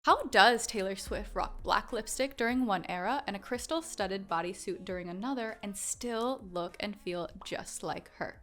How does Taylor Swift rock black lipstick during one era and a crystal-studded bodysuit during another and still look and feel just like her?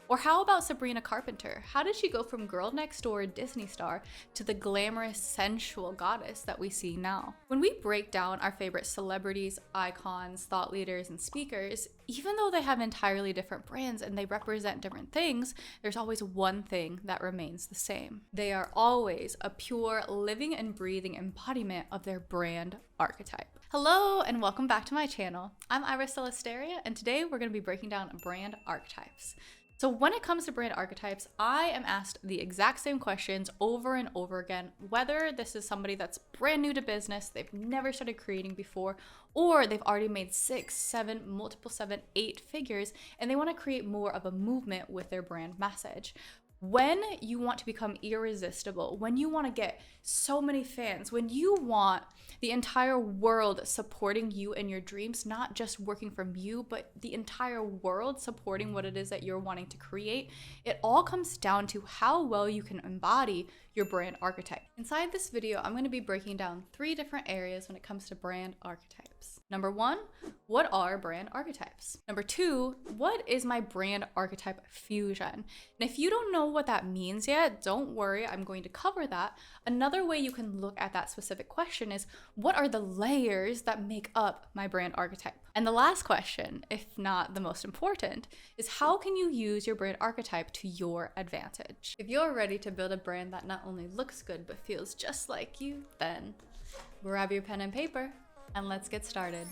Or how about Sabrina Carpenter? How did she go from girl next door Disney star to the glamorous, sensual goddess that we see now? When we break down our favorite celebrities, icons, thought leaders, and speakers, even though they have entirely different brands and they represent different things, there's always one thing that remains the same. They are always a pure, living and breathing embodiment of their brand archetype. Hello and welcome back to my channel. I'm Iris Celasteria, and today we're going to be breaking down brand archetypes. So when it comes to brand archetypes, I am asked the exact same questions over and over again, whether this is somebody that's brand new to business, they've never started creating before, or they've already made 6, 7, multiple 7, 8 figures, and they want to create more of a movement with their brand message. When you want to become irresistible, when you want to get so many fans, when you want the entire world supporting you and your dreams, not just working from you, but the entire world supporting what it is that you're wanting to create, it all comes down to how well you can embody your brand archetype. Inside this video, I'm going to be breaking down 3 different areas when it comes to brand archetypes. Number 1, what are brand archetypes? Number 2, what is my brand archetype fusion? And if you don't know what that means yet, don't worry, I'm going to cover that. Another way you can look at that specific question is, what are the layers that make up my brand archetype? And the last question, if not the most important, is how can you use your brand archetype to your advantage? If you're ready to build a brand that not only looks good but feels just like you, then grab your pen and paper and let's get started.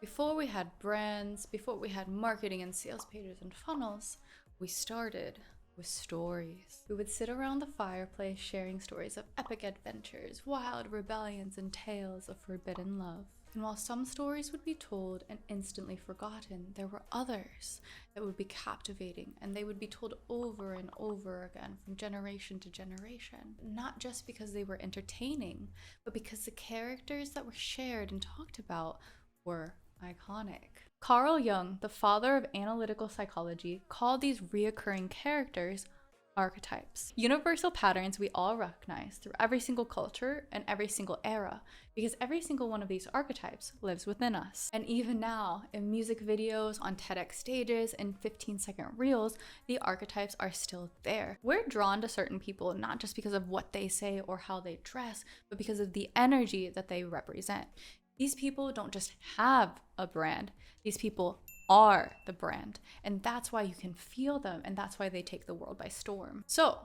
Before we had brands, before we had marketing and sales pages and funnels, we started with stories. We would sit around the fireplace sharing stories of epic adventures, wild rebellions, and tales of forbidden love. And while some stories would be told and instantly forgotten, there were others that would be captivating, and they would be told over and over again from generation to generation. Not just because they were entertaining, but because the characters that were shared and talked about were iconic. Carl Jung, the father of analytical psychology, called these reoccurring characters archetypes. Universal patterns we all recognize through every single culture and every single era, because every single one of these archetypes lives within us. And even now, in music videos, on TEDx stages, and 15-second reels, the archetypes are still there. We're drawn to certain people not just because of what they say or how they dress, but because of the energy that they represent. These people don't just have a brand, these people are the brand, and that's why you can feel them, and that's why they take the world by storm. So,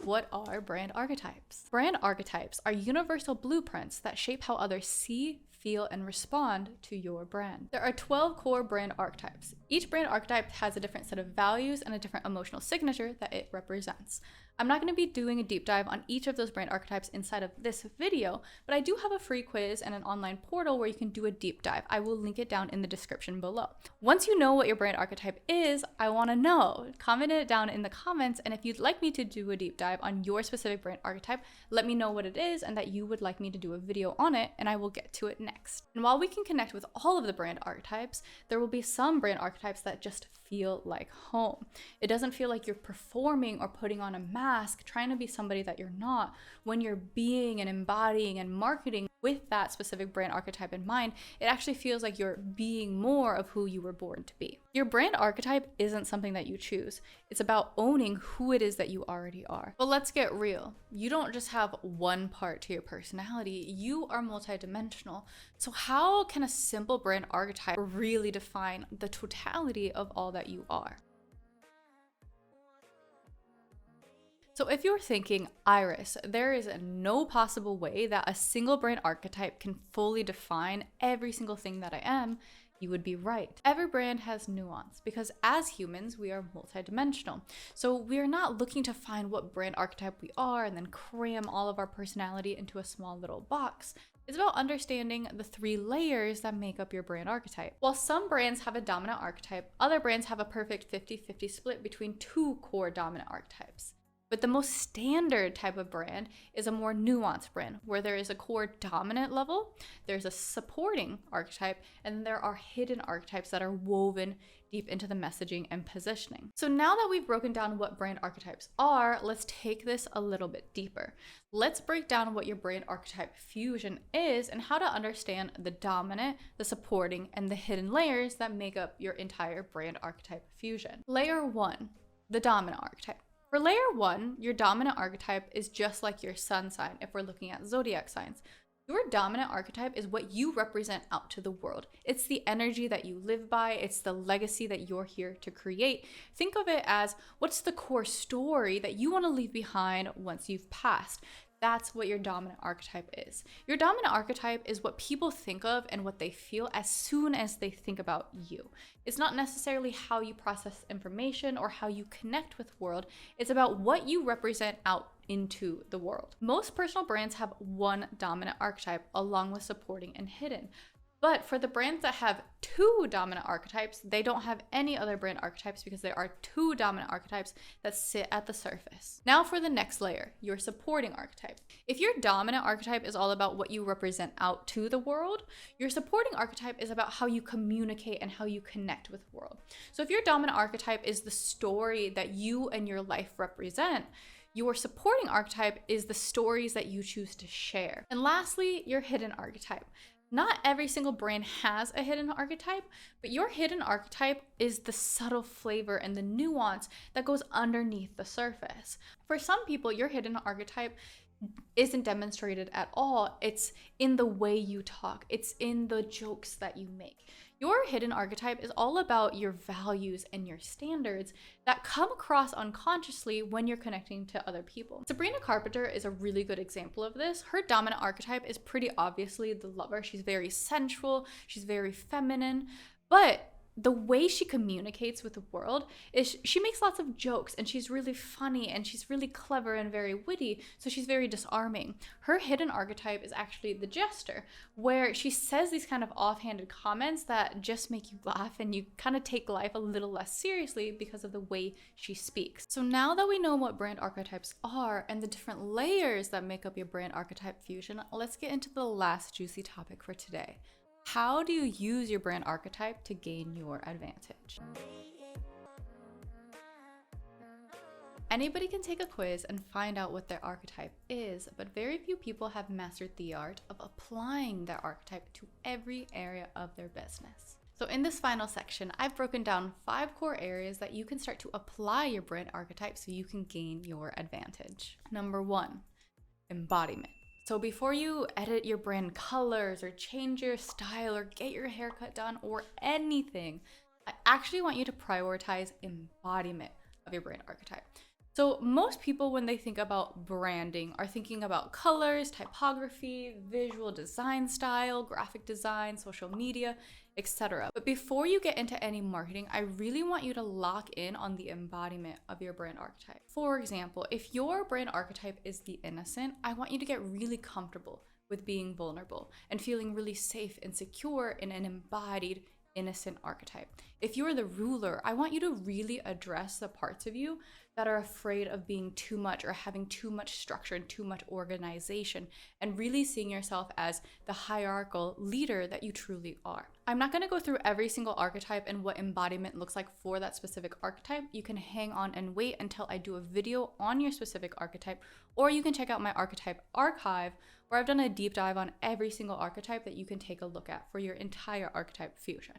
what are brand archetypes? Brand archetypes are universal blueprints that shape how others see, feel, and respond to your brand. There are 12 core brand archetypes. Each brand archetype has a different set of values and a different emotional signature that it represents. I'm not going to be doing a deep dive on each of those brand archetypes inside of this video, but I do have a free quiz and an online portal where you can do a deep dive. I will link it down in the description below. Once you know what your brand archetype is, I want to know. Comment it down in the comments, and if you'd like me to do a deep dive on your specific brand archetype, let me know what it is and that you would like me to do a video on it, and I will get to it next. And while we can connect with all of the brand archetypes, there will be some brand archetypes that just feel like home. It doesn't feel like you're performing or putting on a mask, trying to be somebody that you're not. When you're being and embodying and marketing with that specific brand archetype in mind, it actually feels like you're being more of who you were born to be. Your brand archetype isn't something that you choose. It's about owning who it is that you already are. But let's get real. You don't just have one part to your personality. You are multidimensional. So how can a simple brand archetype really define the totality of all that you are? So if you're thinking, Iris, there is no possible way that a single brand archetype can fully define every single thing that I am, you would be right. Every brand has nuance because as humans, we are multidimensional. So we're not looking to find what brand archetype we are and then cram all of our personality into a small little box. It's about understanding the 3 layers that make up your brand archetype. While some brands have a dominant archetype, other brands have a perfect 50-50 split between 2 core dominant archetypes. But the most standard type of brand is a more nuanced brand where there is a core dominant level, there's a supporting archetype, and there are hidden archetypes that are woven deep into the messaging and positioning. So now that we've broken down what brand archetypes are, let's take this a little bit deeper. Let's break down what your brand archetype fusion is and how to understand the dominant, the supporting, and the hidden layers that make up your entire brand archetype fusion. Layer 1, the dominant archetype. For layer 1, your dominant archetype is just like your sun sign if we're looking at zodiac signs. Your dominant archetype is what you represent out to the world. It's the energy that you live by. It's the legacy that you're here to create. Think of it as what's the core story that you want to leave behind once you've passed. That's what your dominant archetype is. Your dominant archetype is what people think of and what they feel as soon as they think about you. It's not necessarily how you process information or how you connect with the world. It's about what you represent out into the world. Most personal brands have one dominant archetype along with supporting and hidden. But for the brands that have two dominant archetypes, they don't have any other brand archetypes because there are two dominant archetypes that sit at the surface. Now for the next layer, your supporting archetype. If your dominant archetype is all about what you represent out to the world, your supporting archetype is about how you communicate and how you connect with the world. So if your dominant archetype is the story that you and your life represent, your supporting archetype is the stories that you choose to share. And lastly, your hidden archetype. Not every single brand has a hidden archetype, but your hidden archetype is the subtle flavor and the nuance that goes underneath the surface. For some people, your hidden archetype isn't demonstrated at all. It's in the way you talk. It's in the jokes that you make. Your hidden archetype is all about your values and your standards that come across unconsciously when you're connecting to other people. Sabrina Carpenter is a really good example of this. Her dominant archetype is pretty obviously the lover. She's very sensual, she's very feminine, but the way she communicates with the world is she makes lots of jokes and she's really funny and she's really clever and very witty, so she's very disarming. Her hidden archetype is actually the jester, where she says these kind of offhanded comments that just make you laugh and you kind of take life a little less seriously because of the way she speaks. So now that we know what brand archetypes are and the different layers that make up your brand archetype fusion, let's get into the last juicy topic for today. How do you use your brand archetype to gain your advantage? Anybody can take a quiz and find out what their archetype is, but very few people have mastered the art of applying their archetype to every area of their business. So in this final section, I've broken down 5 core areas that you can start to apply your brand archetype so you can gain your advantage. Number 1, embodiment. So before you edit your brand colors or change your style or get your haircut done or anything, I actually want you to prioritize embodiment of your brand archetype. So most people, when they think about branding, are thinking about colors, typography, visual design style, graphic design, social media, etc. But before you get into any marketing, I really want you to lock in on the embodiment of your brand archetype. For example, if your brand archetype is the innocent, I want you to get really comfortable with being vulnerable and feeling really safe and secure in an embodied innocent archetype. If you're the ruler, I want you to really address the parts of you that are afraid of being too much or having too much structure and too much organization, and really seeing yourself as the hierarchical leader that you truly are. I'm not going to go through every single archetype and what embodiment looks like for that specific archetype. You can hang on and wait until I do a video on your specific archetype, or you can check out my archetype archive where I've done a deep dive on every single archetype that you can take a look at for your entire archetype fusion.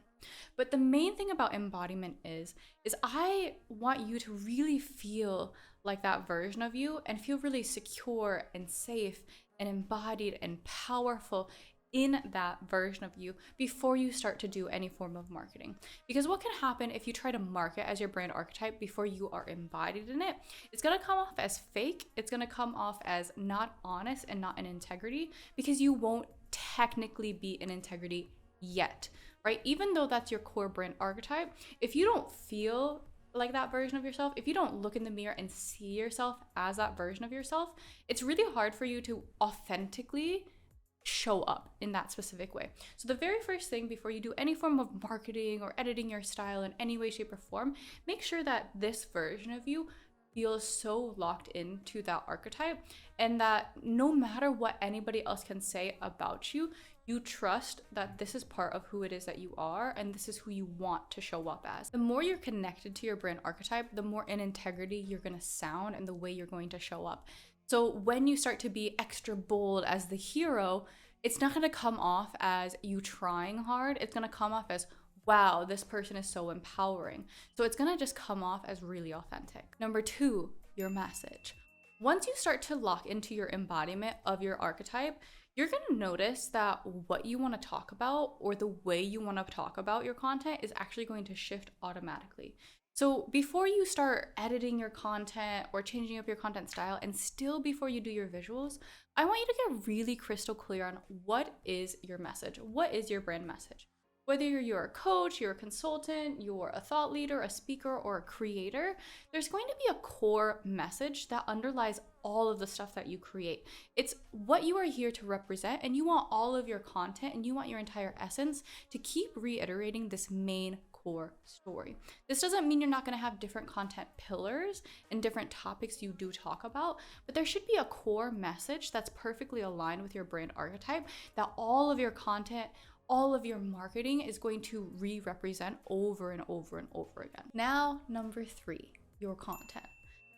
But the main thing about embodiment is I want you to really feel like that version of you and feel really secure and safe and embodied and powerful in that version of you before you start to do any form of marketing. Because what can happen if you try to market as your brand archetype before you are embodied in it? It's going to come off as fake. It's going to come off as not honest and not in integrity, because you won't technically be in integrity yet, right? Even though that's your core brand archetype, if you don't feel like that version of yourself, if you don't look in the mirror and see yourself as that version of yourself, it's really hard for you to authentically show up in that specific way. So the very first thing before you do any form of marketing or editing your style in any way, shape, or form, make sure that this version of you feel so locked into that archetype, and that no matter what anybody else can say about you, you trust that this is part of who it is that you are, and this is who you want to show up as. The more you're connected to your brand archetype, the more in integrity you're gonna sound and the way you're going to show up. So when you start to be extra bold as the hero, it's not gonna come off as you trying hard. It's gonna come off as, wow, this person is so empowering. So it's gonna just come off as really authentic. Number 2, your message. Once you start to lock into your embodiment of your archetype, you're gonna notice that what you wanna talk about or the way you wanna talk about your content is actually going to shift automatically. So before you start editing your content or changing up your content style, and still before you do your visuals, I want you to get really crystal clear on what is your message, what is your brand message. Whether you're a coach, you're a consultant, you're a thought leader, a speaker, or a creator, there's going to be a core message that underlies all of the stuff that you create. It's what you are here to represent, and you want all of your content and you want your entire essence to keep reiterating this main core story. This doesn't mean you're not going to have different content pillars and different topics you do talk about, but there should be a core message that's perfectly aligned with your brand archetype that all of your content, all of your marketing is going to re-represent over and over and over again. Now, number 3, your content.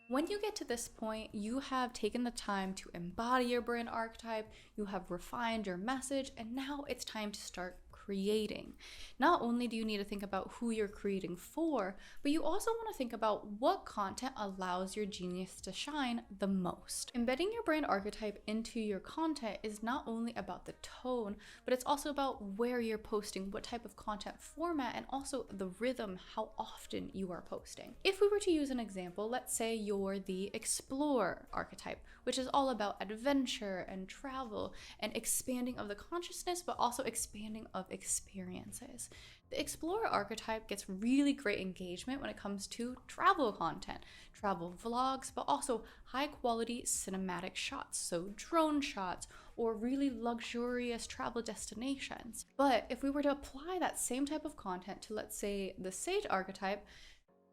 When you get to this point, you have taken the time to embody your brand archetype, you have refined your message, and now it's time to start creating. Not only do you need to think about who you're creating for, but you also want to think about what content allows your genius to shine the most. Embedding your brand archetype into your content is not only about the tone, but it's also about where you're posting, what type of content format, and also the rhythm, how often you are posting. If we were to use an example, let's say you're the explorer archetype, which is all about adventure and travel and expanding of the consciousness, but also expanding of experiences. The explorer archetype gets really great engagement when it comes to travel content, travel vlogs, but also high quality cinematic shots, so drone shots or really luxurious travel destinations. But if we were to apply that same type of content to, let's say, the sage archetype,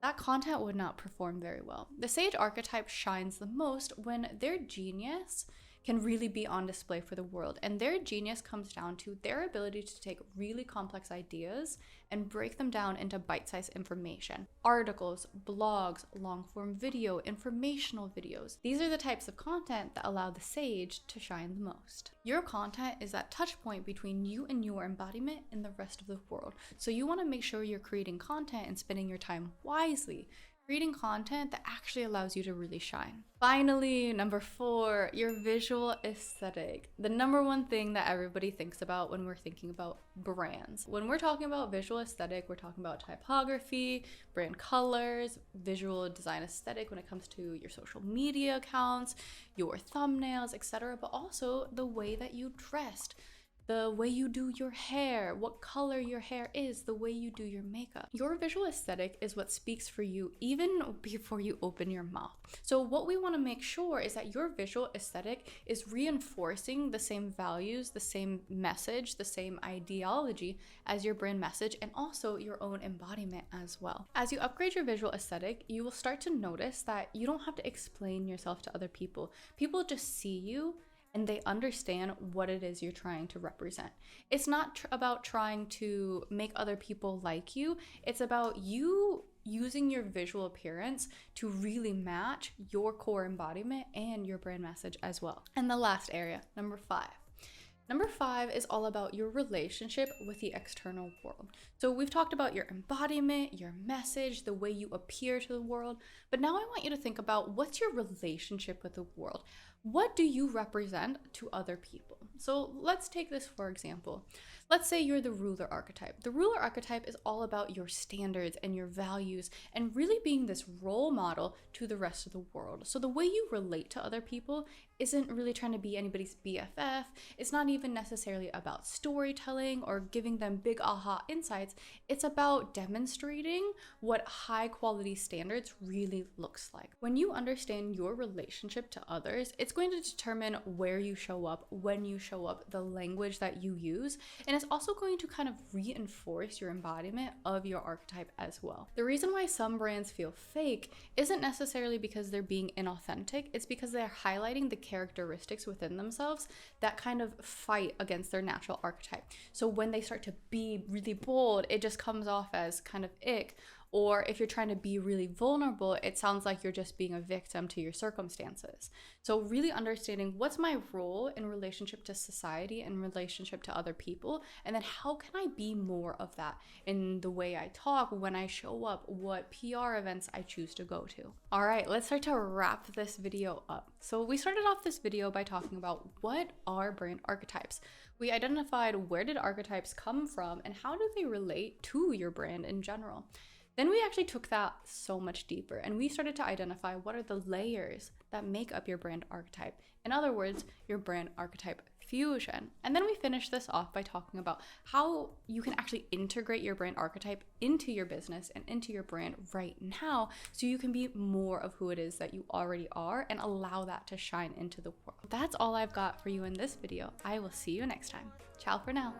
that content would not perform very well. The sage archetype shines the most when their genius can really be on display for the world. And their genius comes down to their ability to take really complex ideas and break them down into bite-sized information. Articles, blogs, long-form video, informational videos. These are the types of content that allow the sage to shine the most. Your content is that touch point between you and your embodiment and the rest of the world. So you want to make sure you're creating content and spending your time wisely, creating content that actually allows you to really shine. Finally, number 4, your visual aesthetic. The number one thing that everybody thinks about when we're thinking about brands. When we're talking about visual aesthetic, we're talking about typography, brand colors, visual design aesthetic when it comes to your social media accounts, your thumbnails, etc., but also the way that you dressed, the way you do your hair, what color your hair is, the way you do your makeup. Your visual aesthetic is what speaks for you even before you open your mouth. So what we want to make sure is that your visual aesthetic is reinforcing the same values, the same message, the same ideology as your brand message, and also your own embodiment as well. As you upgrade your visual aesthetic, you will start to notice that you don't have to explain yourself to other people. People just see you and they understand what it is you're trying to represent. It's not about trying to make other people like you. It's about you using your visual appearance to really match your core embodiment and your brand message as well. And the last area, number 5. Number 5 is all about your relationship with the external world. So we've talked about your embodiment, your message, the way you appear to the world, but now I want you to think about what's your relationship with the world. What do you represent to other people? So let's take this for example. Let's say you're the ruler archetype. The ruler archetype is all about your standards and your values and really being this role model to the rest of the world. So the way you relate to other people isn't really trying to be anybody's BFF. It's not even necessarily about storytelling or giving them big aha insights. It's about demonstrating what high quality standards really looks like. When you understand your relationship to others, it's going to determine where you show up, when you show up, the language that you use, and it's also going to kind of reinforce your embodiment of your archetype as well. The reason why some brands feel fake isn't necessarily because they're being inauthentic, it's because they're highlighting the characteristics within themselves that kind of fight against their natural archetype. So when they start to be really bold, it just comes off as kind of ick. Or if you're trying to be really vulnerable, it sounds like you're just being a victim to your circumstances. So really understanding what's my role in relationship to society and relationship to other people, and then how can I be more of that in the way I talk, when I show up, what PR events I choose to go to. All right, let's start to wrap this video up. So we started off this video by talking about what are brand archetypes. We identified where did archetypes come from and how do they relate to your brand in general. Then we actually took that so much deeper and we started to identify what are the layers that make up your brand archetype. In other words, your brand archetype fusion. And then we finished this off by talking about how you can actually integrate your brand archetype into your business and into your brand right now so you can be more of who it is that you already are and allow that to shine into the world. That's all I've got for you in this video. I will see you next time. Ciao for now.